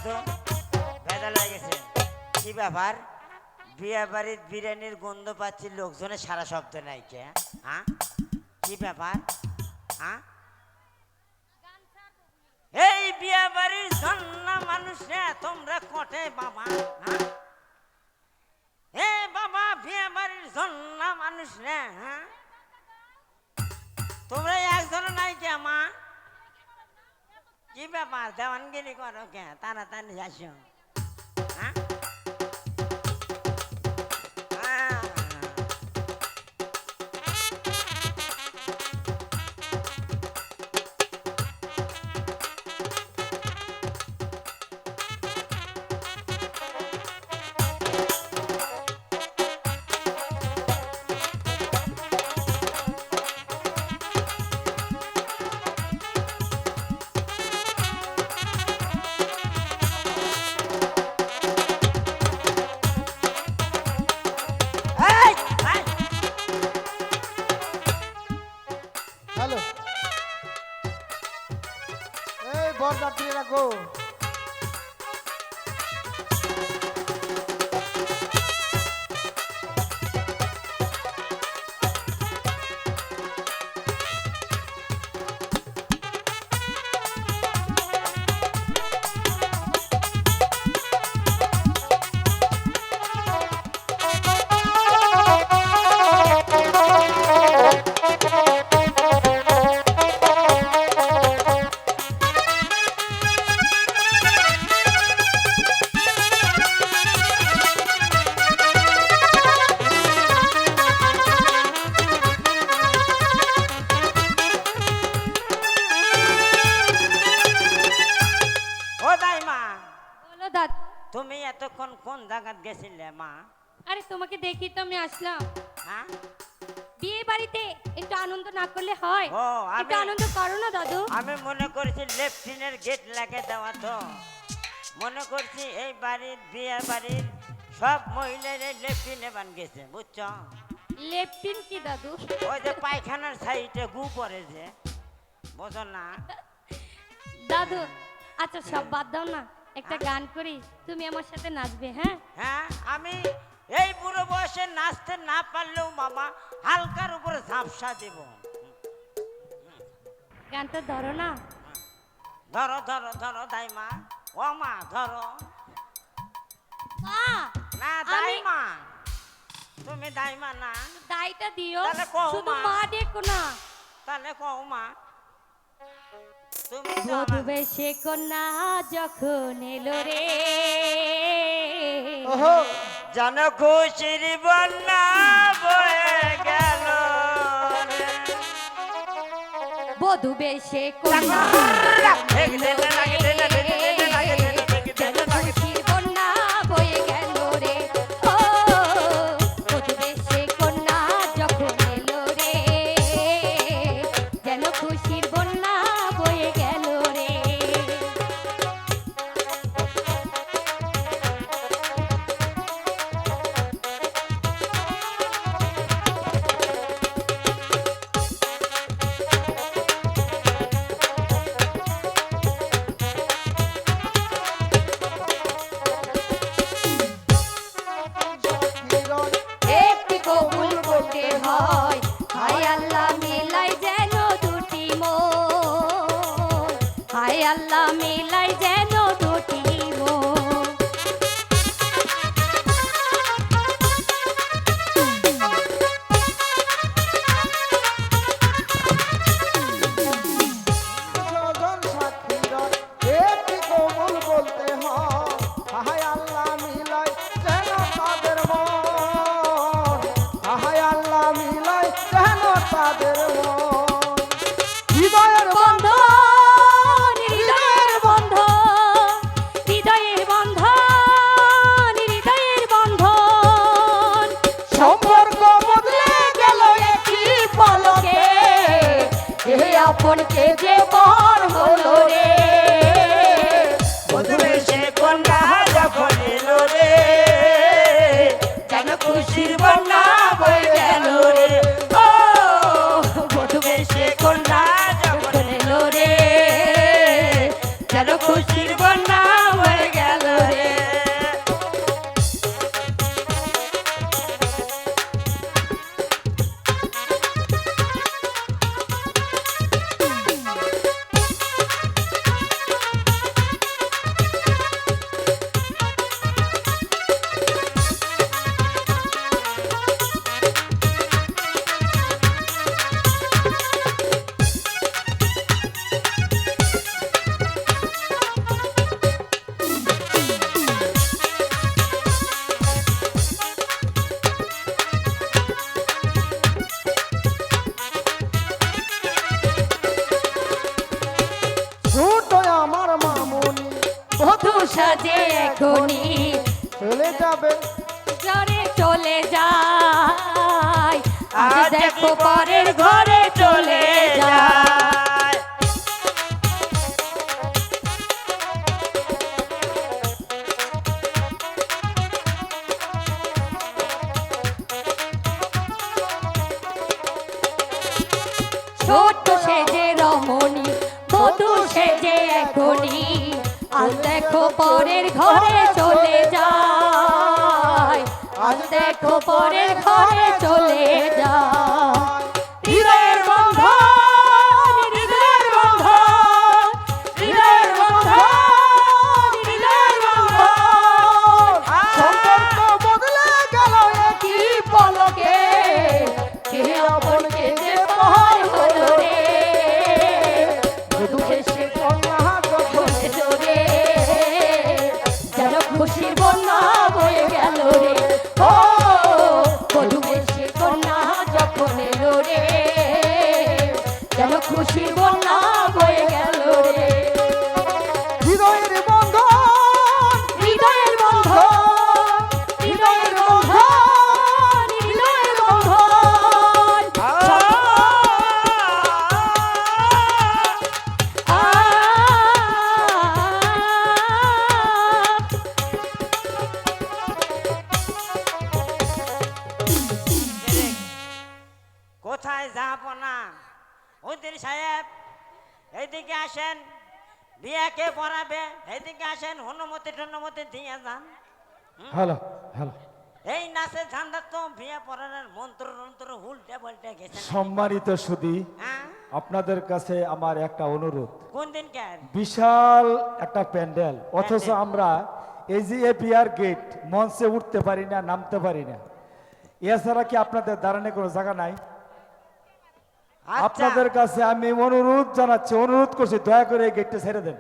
তো ভেজাল হয়ে গেছে। কি ব্যাপার, বিয়ে বাড়ির বিরিয়ানির গন্ধ পাচ্ছি, লোকজনের সারা শব্দ নাই কে? হ্যাঁ, কি ব্যাপার? হ্যাঁ, এই বিয়ে বাড়ির জন্য মানুষরা তোমরা কটে বাবা? হ্যাঁ, এ বাবা, বিয়ে বাড়ির জন্য মানুষরা, হ্যাঁ, তোমরা একজন নাই কে মা? কি ব্যাপার, দেওয়ানগিরি করো কে? তাড়াতাড়ি আসো। হ্যাঁ, হ্যালো, এই বরযাত্রীরা গো, তুমি এতক্ষণ কোন জায়গায় গেছিলে মা? আরে তোমাকে দেখি তো আমি আসলাম। হ্যাঁ, বিয়ে বাড়িতে একটু আনন্দ না করলে হয়? ও, একটু আনন্দ করো না দাদু। আমি মনে করছি লেফটিনের গেট লাগিয়ে দেওয়া, তো মনে করছি এই বাড়ির বিয়ে বাড়ির সব মহিলারা লেফটিনে বান গেছে, বুঝছো? লেফটিন কি দাদু? ওই যে পায়খানার সাইডে গু পড়ে যে, বুঝো না? দাদু আচ্ছা সব বাদ দাও না, একটা গান করি, তুমি আমার সাথে নাচবে? হ্যাঁ হ্যাঁ, আমি এই বুড়ো বয়সে নাচতে না পারলেও মামা হালকার উপরে ঝাপসা দেব। গানটা ধরো না। ধরো ধরো ধরো দাইমা, ও মা ধরো মা না। দাইমা, তুমি দাইমা না? দাইটা দিও, তাহলে কও শুধু মা। মা ডেকো না। তাহলে কও মা, তুমি বধূ বেশে কন্যা যখন এলো রে, ওহো, জন খুশির বন্যা বয়ে গেল রে। বধূ বেশে কন্যা যেন খুশির বন্যা বয়ে গেল রে। ও বধূ বেশে কন্যা যখন এলো রে, যেন খুশির বন্যা বয়ে গেল রে। একটি কবুল করতে হয়, হায় আল্লাহ মিলাই যেন দুটি মন, হায় আল্লাহ মিলাই যেন দুটি মন। দুজন সাক্ষীর একটি কবুল বলতে হয়, হায় আল্লাহ মিলাই যেন তাদের মন, হায় আল্লাহ মিলাই যেন তাদের মন। হৃদয়ের বন্ধন হৃদয়ের বন্ধন, হৃদয়ের বন্ধন, হৃদয়ের বন্ধন, সম্পর্ক বদলে গেল একই পলকে, এ আপনকে যে পর হলো রে। বধূ বেশে কন্যা যখন এলো রে, যেন খুশির বন্যা বয়ে গেল রে। ও বধূ বেশে কন্যা যখন এলো রে, যেন খুশির বন্যা বয়ে বধূ সাজে এখনই চলে যাবে ঘরে চলে যায় আজ দেখো পরের ঘরে চলে যায় ছোট সেজে রমণী বধূ সেজে এখনই আজ দেখো পরের ঘরে চলে যায় আজ দেখো পরের ঘরে চলে যায় হৃদয়ের বন্ধন হৃদয়ের বন্ধন হৃদয়ের বন্ধন হৃদয়ের বন্ধন সম্পর্ক বদলে গেল একই পলকে কে অপরকে যে পর হলো রে বধূ এসে কন্যা যখন জোরে যেন খুশির বন্যা বয়ে গেল রে ও বধূ এসে কন্যা যখন এলো রে যেন খুশির বন্যা বয়ে গেল রে হৃদয়ের বন্ধন হৃদয়ের বন্ধন হৃদয়ের বন্ধন হৃদয়ের বন্ধন কোথায় যাব না উদ্দিন সাহেব এইদিকে আসেন বিয়াকে পড়াবে এইদিকে আসেন হনুমতি টনুমতি দিয়ে যান হ্যালো হ্যালো এই নাচে ধান্দা তো বিয়ে পড়ানোর মন্ত্র মন্ত্র উল্টে পাল্টে গেছে নাকি? সম্মানিত সুধী হ্যাঁ আপনাদের কাছে আমার একটা অনুরোধ কোন দিন কেন বিশাল একটা প্যান্ডেল অথচ আমরা এই যে এপিআর গেট মঞ্চে উঠতে পারি না নামতে পারি না এছাড়া কি আপনাদের দাঁড়ানোর কোনো জায়গা নাই আচ্ছা আপনাদের কাছে আমি অনুরোধ জানাচ্ছি অনুরোধ করছি দয়া করে এই গেটটা ছেড়ে দেন